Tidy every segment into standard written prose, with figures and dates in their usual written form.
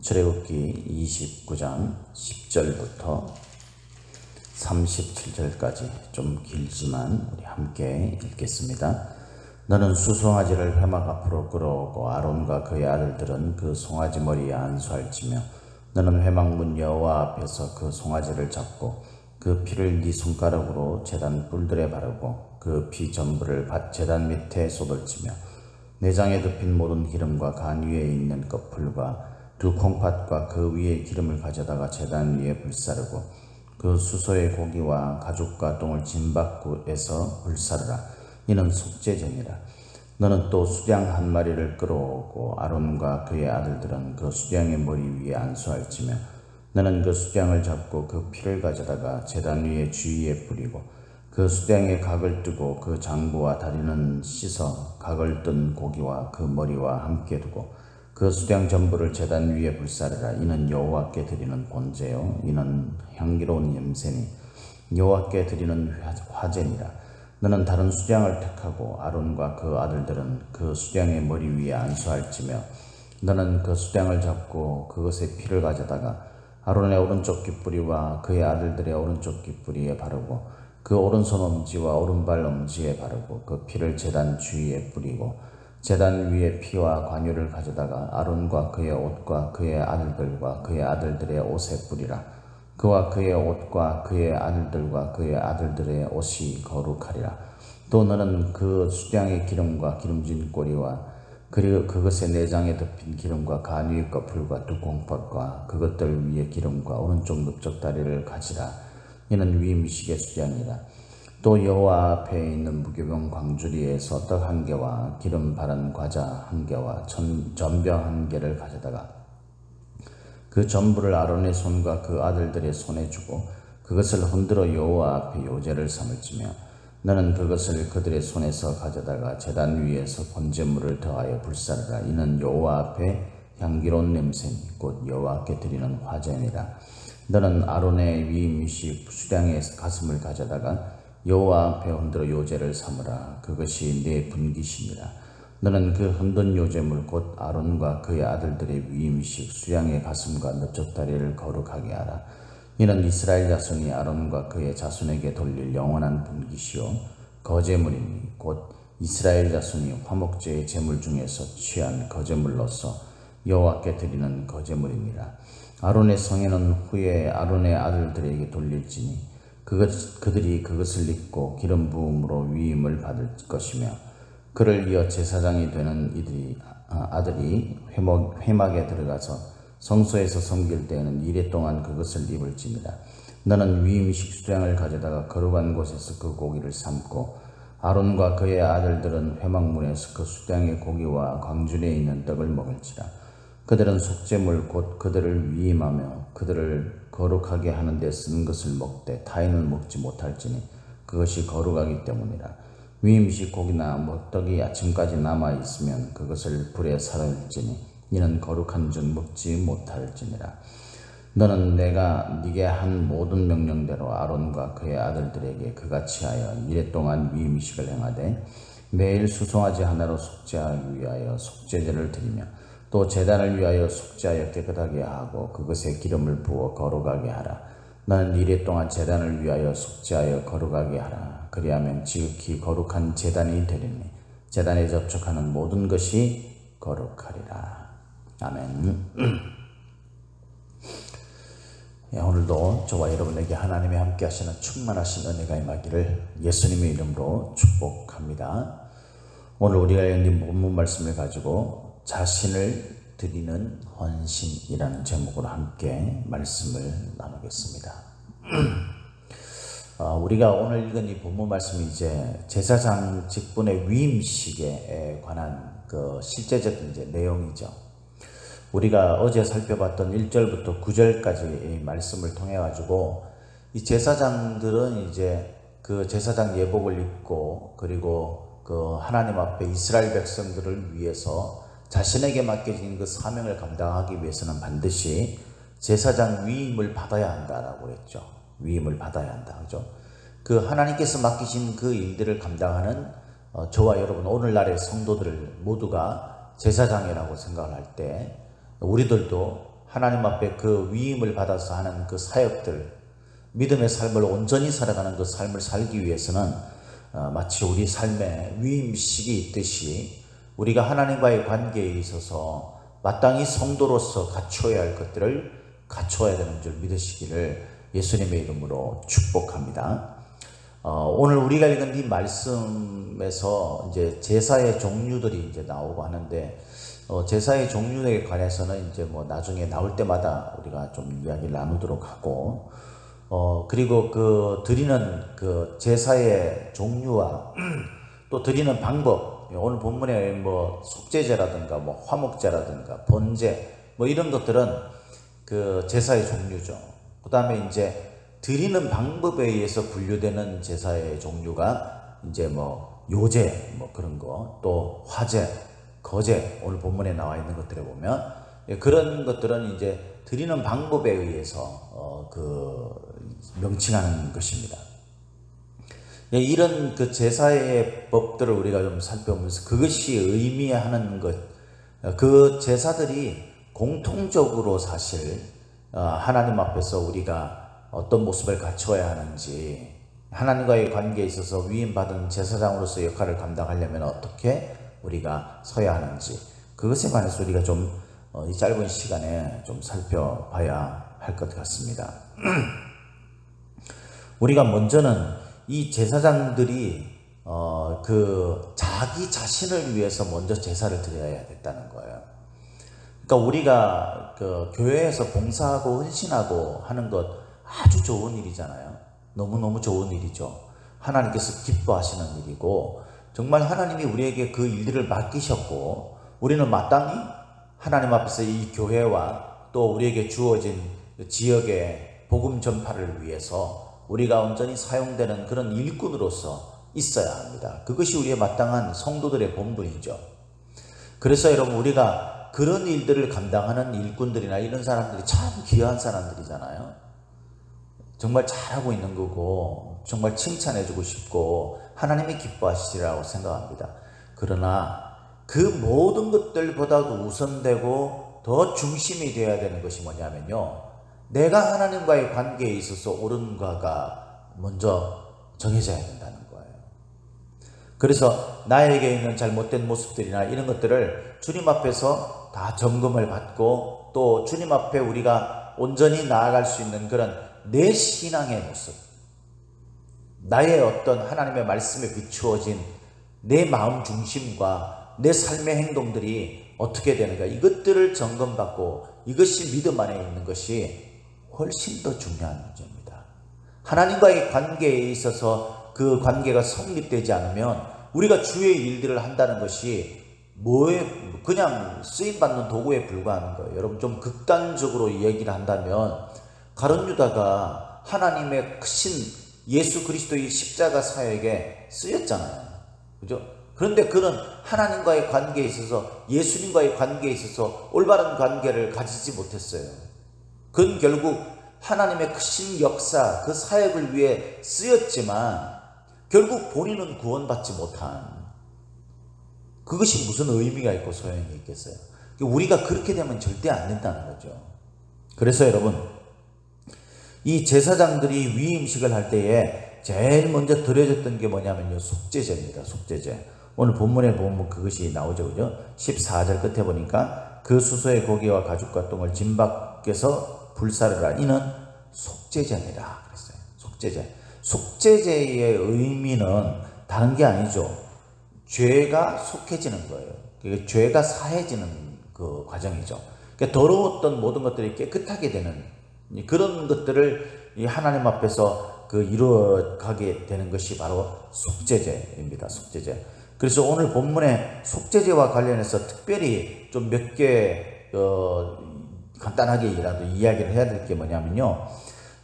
출애굽기 29장 10절부터 37절까지 좀 길지만 우리 함께 읽겠습니다. 너는 수송아지를 회막 앞으로 끌어오고 아론과 그의 아들들은 그 송아지 머리에 안수할지며 너는 회막문 여호와 앞에서 그 송아지를 잡고 그 피를 네 손가락으로 제단 뿔들에 바르고 그 피 전부를 제단 밑에 쏟을지며 내장에 덮인 모든 기름과 간 위에 있는 꺼풀과 두 콩팥과 그 위에 기름을 가져다가 제단 위에 불사르고 그 수소의 고기와 가죽과 똥을 진박구에서 불사르라. 이는 속죄제니라. 너는 또 수양 한 마리를 끌어오고 아론과 그의 아들들은 그 수양의 머리 위에 안수할지며 너는 그 수양을 잡고 그 피를 가져다가 제단 위에 주위에 뿌리고 그 수양의 각을 뜨고 그 장부와 다리는 씻어 각을 뜬 고기와 그 머리와 함께 두고 그 수양 전부를 제단 위에 불사르라. 이는 여호와께 드리는 번제요 이는 향기로운 냄새니 여호와께 드리는 화제니라. 너는 다른 수양을 택하고 아론과 그 아들들은 그 수양의 머리 위에 안수할지며 너는 그 수양을 잡고 그것의 피를 가져다가 아론의 오른쪽 깃뿌리와 그의 아들들의 오른쪽 깃뿌리에 바르고 그 오른손 엄지와 오른발 엄지에 바르고 그 피를 제단 주위에 뿌리고 제단 위에 피와 관유를 가져다가 아론과 그의 옷과 그의 아들들과 그의 아들들의 옷에 뿌리라. 그와 그의 옷과 그의 아들들과 그의 아들들의 옷이 거룩하리라. 또 너는 그 수양의 기름과 기름진 꼬리와 그리고 그것의 내장에 덮인 기름과 간 위의 꺼풀과 두 콩팥과 그것들 위에 기름과 오른쪽 넓적 다리를 가지라. 이는 위임식의 수양이라. 또 여호와 앞에 있는 무교병 광주리에서 떡 한 개와 기름 바른 과자 한 개와 전병 한 개를 가져다가 그 전부를 아론의 손과 그 아들들의 손에 주고 그것을 흔들어 여호와 앞에 요제를 삼을지며 너는 그것을 그들의 손에서 가져다가 제단 위에서 번제물을 더하여 불사르라. 이는 여호와 앞에 향기로운 냄새니 곧 여호와께 드리는 화제니라. 너는 아론의 위임식 수양의 가슴을 가져다가 여호와 앞에 흔들어 요제를 삼으라. 그것이 내 분깃이니라. 너는 그 흔든 요제물 곧 아론과 그의 아들들의 위임식 수양의 가슴과 넓적다리를 거룩하게 하라. 이는 이스라엘 자손이 아론과 그의 자손에게 돌릴 영원한 분깃이요 거제물이니 곧 이스라엘 자손이 화목제의 제물 중에서 취한 거제물로서 여호와께 드리는 거제물이니라. 아론의 성에는 후에 아론의 아들들에게 돌릴지니 그들이 그것을 입고 기름 부음으로 위임을 받을 것이며 그를 이어 제사장이 되는 아들이 회막에 들어가서 성소에서 섬길 때에는 이레 동안 그것을 입을지니라. 너는 위임식 수양을 가져다가 거룩한 곳에서 그 고기를 삶고 아론과 그의 아들들은 회막문에서 그 수양의 고기와 광주리에 있는 떡을 먹을지라. 그들은 속죄물 곧 그들을 위임하며 그들을 거룩하게 하는 데 쓰는 것을 먹되 타인은 먹지 못할지니 그것이 거룩하기 때문이라. 위임식 고기나 떡이 아침까지 남아 있으면 그것을 불에 살을지니 이는 거룩한 즉 먹지 못할지니라. 너는 내가 네게 한 모든 명령대로 아론과 그의 아들들에게 그같이 하여 이레 동안 위임식을 행하되 매일 수송아지 하나로 속죄하기 위하여 속죄제를 드리며 또 제단을 위하여 속죄하여 깨끗하게 하고 그것에 기름을 부어 거룩하게 하라. 너는 이레 동안 제단을 위하여 속죄하여 거룩하게 하라. 그리하면 지극히 거룩한 제단이 되리니 제단에 접촉하는 모든 것이 거룩하리라. 아멘. 오늘도 저와 여러분에게 하나님의 함께 하시는 충만하신 은혜가 임하기를 예수님의 이름으로 축복합니다. 오늘 우리가 읽는 본문 말씀을 가지고 자신을 드리는 헌신이라는 제목으로 함께 말씀을 나누겠습니다. 우리가 오늘 읽은 이 본문 말씀이 이제 제사장 직분의 위임식에 관한 그 실제적인 내용이죠. 우리가 어제 살펴봤던 1절부터 9절까지 말씀을 통해 가지고 이 제사장들은 이제 그 제사장 예복을 입고 그리고 그 하나님 앞에 이스라엘 백성들을 위해서 자신에게 맡겨진 그 사명을 감당하기 위해서는 반드시 제사장 위임을 받아야 한다라고 했죠. 위임을 받아야 한다. 그죠? 그 하나님께서 맡기신 그 일들을 감당하는 저와 여러분 오늘날의 성도들 모두가 제사장이라고 생각을 할 때 우리들도 하나님 앞에 그 위임을 받아서 하는 그 사역들, 믿음의 삶을 온전히 살아가는 그 삶을 살기 위해서는 마치 우리 삶에 위임식이 있듯이 우리가 하나님과의 관계에 있어서 마땅히 성도로서 갖춰야 할 것들을 갖춰야 되는 줄 믿으시기를 예수님의 이름으로 축복합니다. 오늘 우리가 읽은 이 말씀에서 이제 제사의 종류들이 이제 나오고 하는데, 제사의 종류에 관해서는 이제 뭐 나중에 나올 때마다 우리가 좀 이야기를 나누도록 하고, 그리고 그 드리는 그 제사의 종류와 또 드리는 방법, 오늘 본문에 뭐 속죄제라든가 뭐 화목제라든가 번제 뭐 이런 것들은 그 제사의 종류죠. 그 다음에 이제 드리는 방법에 의해서 분류되는 제사의 종류가 이제 뭐 요제 뭐 그런 거, 또 화제, 거제, 오늘 본문에 나와 있는 것들에 보면 그런 것들은 이제 드리는 방법에 의해서 명칭하는 것입니다. 이런 그 제사의 법들을 우리가 좀 살펴보면서 그것이 의미하는 것, 그 제사들이 공통적으로 사실 하나님 앞에서 우리가 어떤 모습을 갖춰야 하는지, 하나님과의 관계에 있어서 위임받은 제사장으로서 역할을 감당하려면 어떻게 우리가 서야 하는지, 그것에 관해서 우리가 좀 이 짧은 시간에 좀 살펴봐야 할 것 같습니다. 우리가 먼저는 이 제사장들이 그 자기 자신을 위해서 먼저 제사를 드려야 됐다는 거예요. 그러니까 우리가 그 교회에서 봉사하고 헌신하고 하는 것 아주 좋은 일이잖아요. 너무너무 좋은 일이죠. 하나님께서 기뻐하시는 일이고, 정말 하나님이 우리에게 그 일들을 맡기셨고, 우리는 마땅히 하나님 앞에서 이 교회와 또 우리에게 주어진 지역의 복음 전파를 위해서 우리가 온전히 사용되는 그런 일꾼으로서 있어야 합니다. 그것이 우리의 마땅한 성도들의 본분이죠. 그래서 여러분, 우리가 그런 일들을 감당하는 일꾼들이나 이런 사람들이 참 귀한 사람들이잖아요. 정말 잘하고 있는 거고 정말 칭찬해주고 싶고 하나님이 기뻐하시리라고 생각합니다. 그러나 그 모든 것들보다도 우선되고 더 중심이 되어야 되는 것이 뭐냐면요, 내가 하나님과의 관계에 있어서 옳은가가 먼저 정해져야 된다는 거예요. 그래서 나에게 있는 잘못된 모습들이나 이런 것들을 주님 앞에서 다 점검을 받고, 또 주님 앞에 우리가 온전히 나아갈 수 있는 그런 내 신앙의 모습, 나의 어떤 하나님의 말씀에 비추어진 내 마음 중심과 내 삶의 행동들이 어떻게 되는가, 이것들을 점검받고 이것이 믿음 안에 있는 것이 훨씬 더 중요한 문제입니다. 하나님과의 관계에 있어서 그 관계가 성립되지 않으면 우리가 주의 일들을 한다는 것이 그냥 쓰임받는 도구에 불과하는 거예요. 여러분, 좀 극단적으로 얘기를 한다면 가룟 유다가 하나님의 크신 예수 그리스도의 십자가 사역에 쓰였잖아요. 그죠? 그런데 그는 하나님과의 관계에 있어서, 예수님과의 관계에 있어서 올바른 관계를 가지지 못했어요. 그건 결국 하나님의 크신 역사, 그 사역을 위해 쓰였지만 결국 본인은 구원받지 못한, 그것이 무슨 의미가 있고 소용이 있겠어요. 우리가 그렇게 되면 절대 안 된다는 거죠. 그래서 여러분, 이 제사장들이 위임식을 할 때에 제일 먼저 드려졌던 게 뭐냐면요, 속죄제입니다. 속죄제. 오늘 본문에 보면 그것이 나오죠. 그죠? 14절 끝에 보니까 그 수소의 고기와 가죽과 똥을 진 밖에서 불사르라. 이는 속죄제니라 그랬어요. 속죄제. 속죄제의 의미는 다른 게 아니죠. 죄가 속해지는 거예요. 그러니까 죄가 사해지는 그 과정이죠. 그러니까 더러웠던 모든 것들이 깨끗하게 되는 그런 것들을 이 하나님 앞에서 이루어가게 되는 것이 바로 속죄제입니다. 속죄제. 그래서 오늘 본문의 속죄제와 관련해서 특별히 좀 몇 개 간단하게라도 이야기를 해야 될 게 뭐냐면요,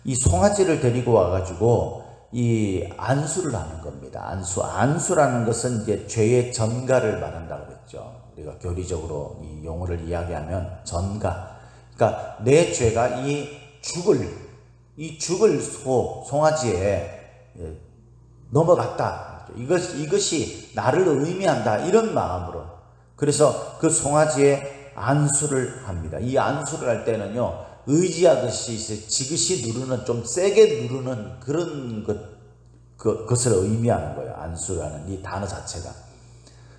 이 송아지를 데리고 와가지고 이 안수를 하는 겁니다. 안수라는 것은 이제 죄의 전가를 말한다고 그랬죠. 우리가 교리적으로 이 용어를 이야기하면 전가. 그러니까 내 죄가 이 죽을 송아지에 넘어갔다. 이것이 나를 의미한다. 이런 마음으로. 그래서 그 송아지의 안수를 합니다. 이 안수를 할 때는요, 의지하듯이 지그시 누르는, 좀 세게 누르는 그런 것을 의미하는 거예요. 안수라는 이 단어 자체가.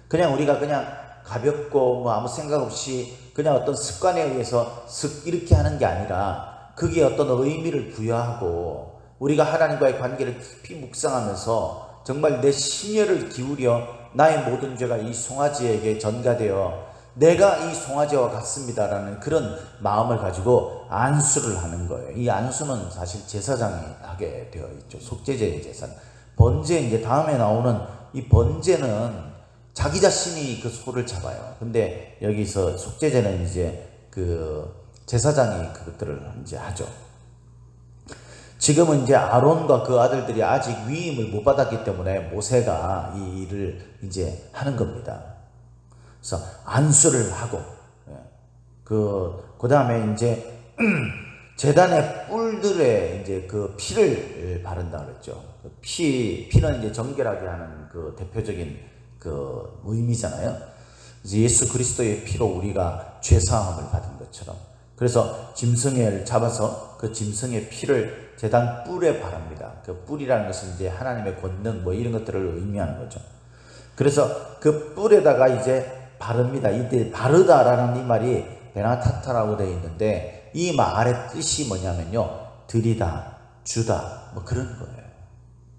그냥 우리가 그냥 가볍고 뭐 아무 생각 없이 그냥 어떤 습관에 의해서 이렇게 하는 게 아니라, 그게 어떤 의미를 부여하고 우리가 하나님과의 관계를 깊이 묵상하면서 정말 내 심혈을 기울여 나의 모든 죄가 이 송아지에게 전가되어 내가 이 송아지와 같습니다라는 그런 마음을 가지고 안수를 하는 거예요. 이 안수는 사실 제사장이 하게 되어 있죠. 속죄제의 제사. 번제, 이제 다음에 나오는 이 번제는 자기 자신이 그 소를 잡아요. 근데 여기서 속죄제는 이제 그 제사장이 그것들을 이제 하죠. 지금은 이제 아론과 그 아들들이 아직 위임을 못 받았기 때문에 모세가 이 일을 이제 하는 겁니다. 그래서 안수를 하고, 그 다음에 이제 제단의 뿔들에 이제 그 피를 바른다 그랬죠. 피는 이제 정결하게 하는 그 대표적인 그 의미잖아요. 그래서 예수 그리스도의 피로 우리가 죄사함을 받은 것처럼. 그래서 짐승을 잡아서 그 짐승의 피를 제단 뿔에 바릅니다. 그 뿔이라는 것은 이제 하나님의 권능 뭐 이런 것들을 의미하는 거죠. 그래서 그 뿔에다가 이제 바릅니다. 이때 바르다라는 이 말이 베나타타라고 되어 있는데, 이 말의 뜻이 뭐냐면요, 드리다, 주다, 뭐 그런 거예요.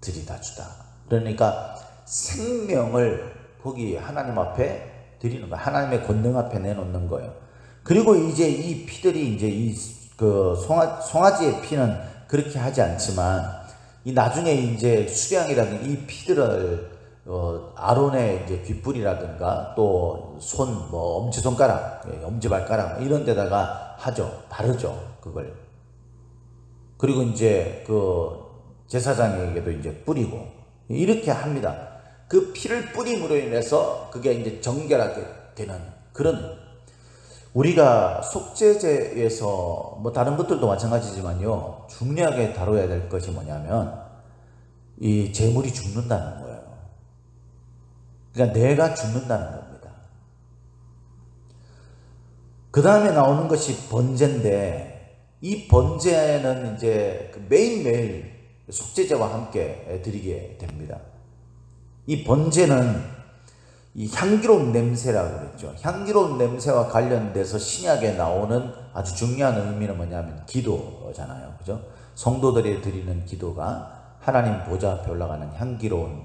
드리다, 주다. 그러니까 생명을 거기 하나님 앞에 드리는 거예요. 하나님의 권능 앞에 내놓는 거예요. 그리고 이제 이 피들이 이제 이 그 송아지의 피는 그렇게 하지 않지만, 이 나중에 이제 수량이라든 이 피들을 아론의 이제 귓불이라든가 또 손, 뭐 엄지손가락, 엄지발가락 이런 데다가 하죠. 바르죠. 그걸. 그리고 이제 그 제사장에게도 이제 뿌리고 이렇게 합니다. 그 피를 뿌림으로 인해서 그게 이제 정결하게 되는 그런, 우리가 속죄제에서 뭐 다른 것들도 마찬가지지만요, 중요하게 다뤄야 될 것이 뭐냐면 이 제물이 죽는다는 거예요. 그러니까 내가 죽는다는 겁니다. 그 다음에 나오는 것이 번제인데, 이 번제는 이제 매일매일 속죄제와 함께 드리게 됩니다. 이 번제는 이 향기로운 냄새라고 그랬죠. 향기로운 냄새와 관련돼서 신약에 나오는 아주 중요한 의미는 뭐냐면 기도잖아요. 그죠? 성도들이 드리는 기도가 하나님 보좌 앞에 올라가는 향기로운,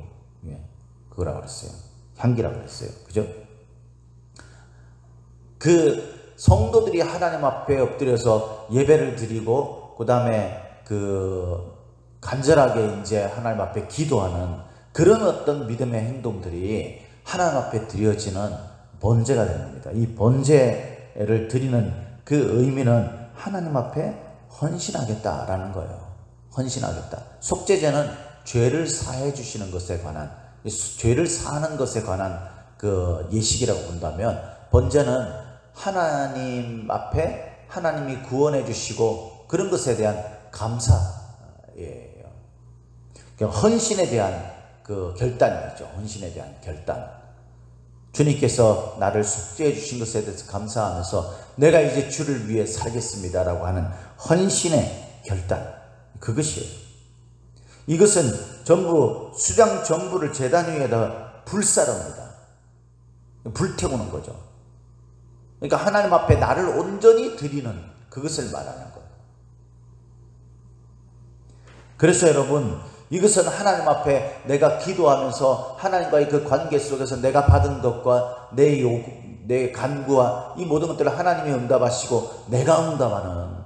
그거라고 그랬어요. 향기라고 그랬어요. 그죠? 그 성도들이 하나님 앞에 엎드려서 예배를 드리고, 그 다음에 그 간절하게 이제 하나님 앞에 기도하는 그런 어떤 믿음의 행동들이 하나님 앞에 드려지는 번제가 되는 겁니다. 이 번제를 드리는 그 의미는 하나님 앞에 헌신하겠다라는 거예요. 헌신하겠다. 속죄제는 죄를 사해 주시는 것에 관한, 죄를 사하는 것에 관한 그 예식이라고 본다면, 번제는 하나님 앞에 하나님이 구원해 주시고 그런 것에 대한 감사예요. 그러니까 헌신에 대한 그 결단이죠. 헌신에 대한 결단. 주님께서 나를 속죄해 주신 것에 대해서 감사하면서 내가 이제 주를 위해 살겠습니다라고 하는 헌신의 결단. 그것이에요. 이것은 전부 수장 전부를 제단 위에다 불사릅니다. 불태우는 거죠. 그러니까 하나님 앞에 나를 온전히 드리는 그것을 말하는 거예요. 그래서 여러분, 이것은 하나님 앞에 내가 기도하면서 하나님과의 그 관계 속에서 내가 받은 것과 내 요구, 내 간구와 이 모든 것들을 하나님이 응답하시고 내가 응답하는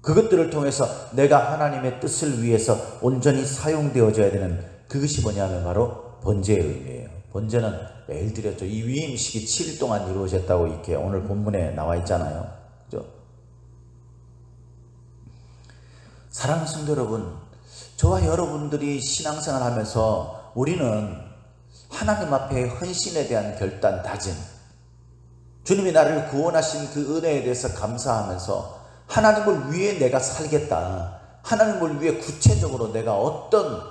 그것들을 통해서 내가 하나님의 뜻을 위해서 온전히 사용되어져야 되는, 그것이 뭐냐면 바로 번제의 의미예요. 번제는 매일 드렸죠. 이 위임식이 7일 동안 이루어졌다고 이렇게 오늘 본문에 나와 있잖아요. 그죠? 사랑하는 성도 여러분, 저와 여러분들이 신앙생활 하면서 우리는 하나님 앞에 헌신에 대한 결단, 다짐, 주님이 나를 구원하신 그 은혜에 대해서 감사하면서 하나님을 위해 내가 살겠다, 하나님을 위해 구체적으로 내가 어떤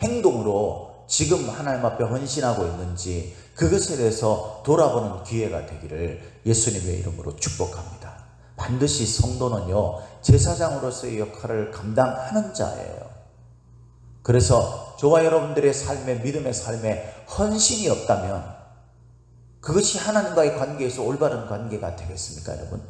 행동으로 지금 하나님 앞에 헌신하고 있는지 그것에 대해서 돌아보는 기회가 되기를 예수님의 이름으로 축복합니다. 반드시 성도는요, 제사장으로서의 역할을 감당하는 자예요. 그래서 저와 여러분들의 삶에, 믿음의 삶에 헌신이 없다면 그것이 하나님과의 관계에서 올바른 관계가 되겠습니까, 여러분?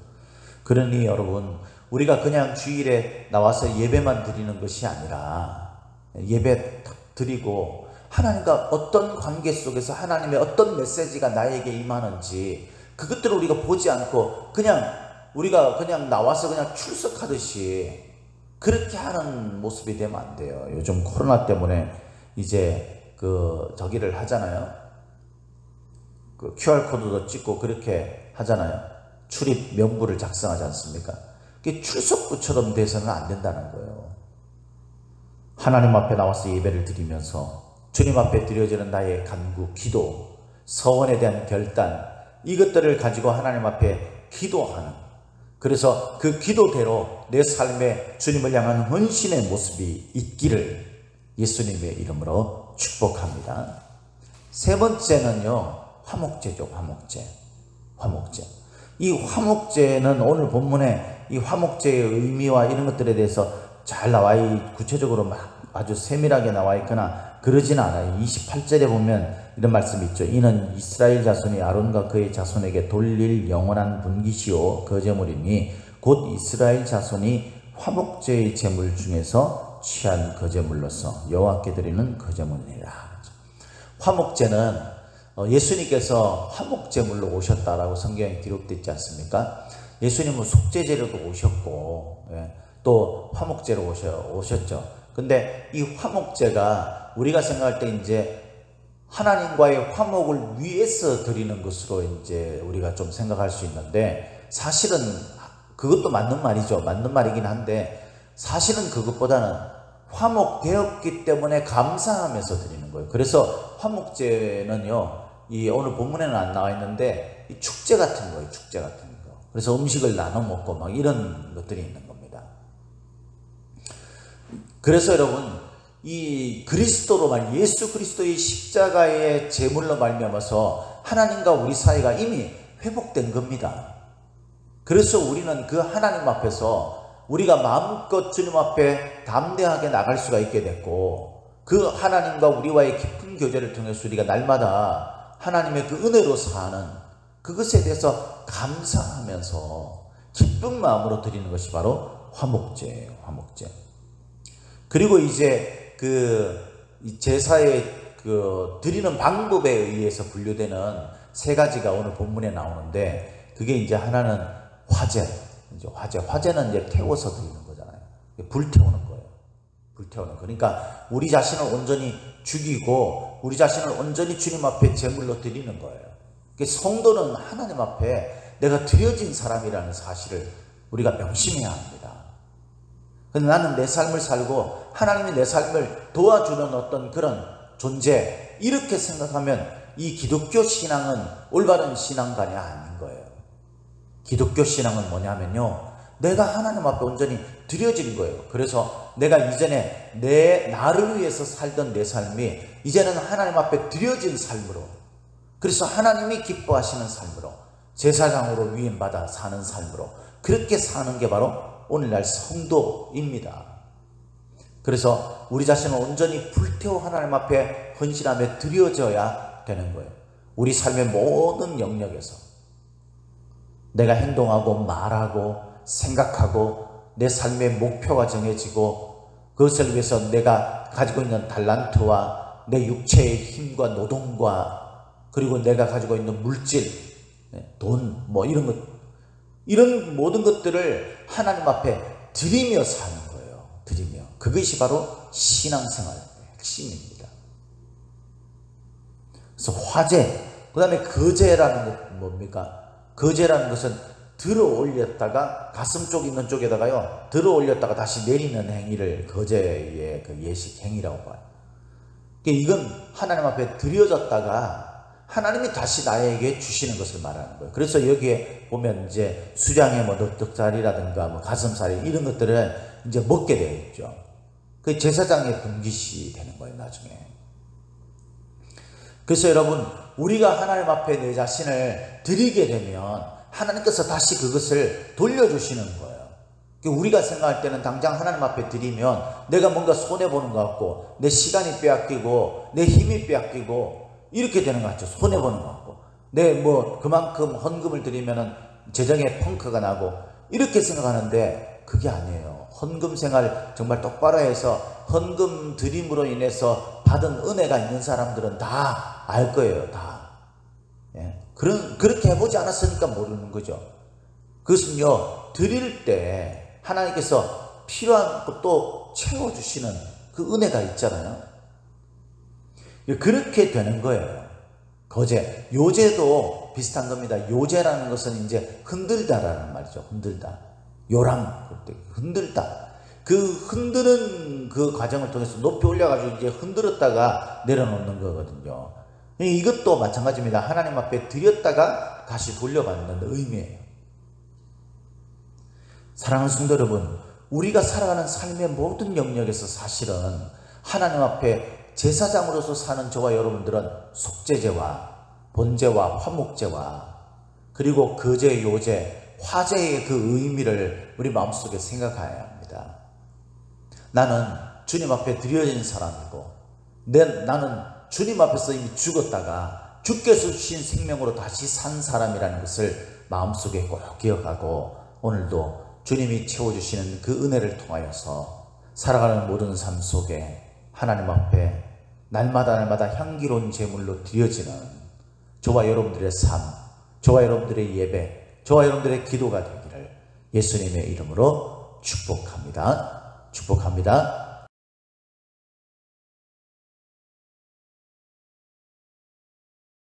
그러니 여러분, 우리가 그냥 주일에 나와서 예배만 드리는 것이 아니라 예배 드리고 하나님과 어떤 관계 속에서 하나님의 어떤 메시지가 나에게 임하는지 그것들을 우리가 보지 않고 우리가 그냥 나와서 그냥 출석하듯이 그렇게 하는 모습이 되면 안 돼요. 요즘 코로나 때문에 이제 저기를 하잖아요. 그 QR코드도 찍고 그렇게 하잖아요. 출입 명부를 작성하지 않습니까? 그게 출석부처럼 돼서는 안 된다는 거예요. 하나님 앞에 나와서 예배를 드리면서 주님 앞에 드려지는 나의 간구, 기도, 서원에 대한 결단, 이것들을 가지고 하나님 앞에 기도하는, 그래서 그 기도대로 내 삶에 주님을 향한 헌신의 모습이 있기를 예수님의 이름으로 축복합니다. 세 번째는요, 화목제죠. 화목제. 이 화목제는 오늘 본문에 이 화목제의 의미와 이런 것들에 대해서 잘 구체적으로 막 아주 세밀하게 나와 있거나 그러진 않아요. 28절에 보면 이런 말씀이 있죠. 이는 이스라엘 자손이 아론과 그의 자손에게 돌릴 영원한 분깃이요 거제물이니 곧 이스라엘 자손이 화목제의 제물 중에서 취한 거제물로서 여호와께 드리는 거제물이니라. 화목제는 예수님께서 화목제물로 오셨다라고 성경에 기록되어 있지 않습니까? 예수님은 속죄제로도 오셨고 또 화목제로 오셨죠. 근데 이 화목제가 우리가 생각할 때 이제 하나님과의 화목을 위해서 드리는 것으로 이제 우리가 좀 생각할 수 있는데, 사실은 그것도 맞는 말이죠. 맞는 말이긴 한데 사실은 그것보다는 화목되었기 때문에 감사하면서 드리는 거예요. 그래서 화목제는요, 이 오늘 본문에는 안 나와 있는데 이 축제 같은 거예요. 축제 같은 거. 그래서 음식을 나눠 먹고 막 이런 것들이 있는 겁니다. 그래서 여러분, 이 그리스도로 예수 그리스도의 십자가의 제물로 말미암아서 하나님과 우리 사이가 이미 회복된 겁니다. 그래서 우리는 그 하나님 앞에서 우리가 마음껏 주님 앞에 담대하게 나갈 수가 있게 됐고, 그 하나님과 우리와의 깊은 교제를 통해서 우리가 날마다 하나님의 그 은혜로 사는 그것에 대해서 감사하면서 기쁜 마음으로 드리는 것이 바로 화목제예요. 화목제. 그리고 이제 제사에 드리는 방법에 의해서 분류되는 세 가지가 오늘 본문에 나오는데, 그게 이제 하나는 화제는 이제 태워서 드리는 거잖아요. 불태우는 거예요. 불태우는 거. 그러니까 우리 자신을 온전히 죽이고 우리 자신을 온전히 주님 앞에 제물로 드리는 거예요. 성도는 하나님 앞에 내가 드려진 사람이라는 사실을 우리가 명심해야 합니다. 근데 나는 내 삶을 살고 하나님이 내 삶을 도와주는 어떤 그런 존재, 이렇게 생각하면 이 기독교 신앙은 올바른 신앙관이 아닌 거예요. 기독교 신앙은 뭐냐면요, 내가 하나님 앞에 온전히 드려진 거예요. 그래서 내가 이전에 나를 위해서 살던 내 삶이 이제는 하나님 앞에 드려진 삶으로, 그래서 하나님이 기뻐하시는 삶으로, 제사장으로 위임받아 사는 삶으로, 그렇게 사는 게 바로 오늘날 성도입니다. 그래서 우리 자신을 온전히 불태워 하나님 앞에 헌신하며 드려져야 되는 거예요. 우리 삶의 모든 영역에서 내가 행동하고 말하고 생각하고 내 삶의 목표가 정해지고, 그것을 위해서 내가 가지고 있는 달란트와 내 육체의 힘과 노동과, 그리고 내가 가지고 있는 물질, 돈, 이런 모든 것들을 하나님 앞에 드리며 사는 거예요. 드리며. 그것이 바로 신앙생활의 핵심입니다. 그래서 화제, 그 다음에 거제라는 것 뭡니까? 거제라는 것은 들어 올렸다가 가슴 쪽 있는 쪽에다가요, 들어 올렸다가 다시 내리는 행위를 거제의 그 예식 행위라고 봐요. 이건 하나님 앞에 드려졌다가 하나님이 다시 나에게 주시는 것을 말하는 거예요. 그래서 여기에 보면 이제 수장의 넉넉살이라든가 가슴살이 이런 것들을 이제 먹게 되어 있죠. 그 제사장의 분깃이 되는 거예요, 나중에. 그래서 여러분, 우리가 하나님 앞에 내 자신을 드리게 되면 하나님께서 다시 그것을 돌려주시는 거예요. 우리가 생각할 때는 당장 하나님 앞에 드리면 내가 뭔가 손해보는 것 같고, 내 시간이 빼앗기고 내 힘이 빼앗기고 이렇게 되는 것 같죠. 손해보는 것 같고, 내 그만큼 헌금을 드리면은 재정에 펑크가 나고 이렇게 생각하는데, 그게 아니에요. 헌금 생활 정말 똑바로 해서 헌금 드림으로 인해서 받은 은혜가 있는 사람들은 다 알 거예요. 다. 예. 그렇게 해보지 않았으니까 모르는 거죠. 그것은요, 드릴 때 하나님께서 필요한 것도 채워주시는 그 은혜가 있잖아요. 그렇게 되는 거예요. 거제, 요제도 비슷한 겁니다. 요제라는 것은 이제 흔들다라는 말이죠. 흔들다. 요람, 흔들다. 그 흔드는 그 과정을 통해서 높이 올려가지고 이제 흔들었다가 내려놓는 거거든요. 이것도 마찬가지입니다. 하나님 앞에 드렸다가 다시 돌려받는 의미예요. 사랑하는 성도 여러분, 우리가 살아가는 삶의 모든 영역에서 사실은 하나님 앞에 제사장으로서 사는 저와 여러분들은 속죄제와 번제와 화목제와 그리고 거제, 요제, 화제의 그 의미를 우리 마음속에 생각해야 합니다. 나는 주님 앞에 드려진 사람이고, 나는 주님 앞에서 이미 죽었다가 주께서 주신 생명으로 다시 산 사람이라는 것을 마음속에 꼭 기억하고, 오늘도 주님이 채워주시는 그 은혜를 통하여서 살아가는 모든 삶 속에 하나님 앞에 날마다 향기로운 제물로 드려지는 저와 여러분들의 삶, 저와 여러분들의 예배, 저와 여러분들의 기도가 되기를 예수님의 이름으로 축복합니다. 축복합니다.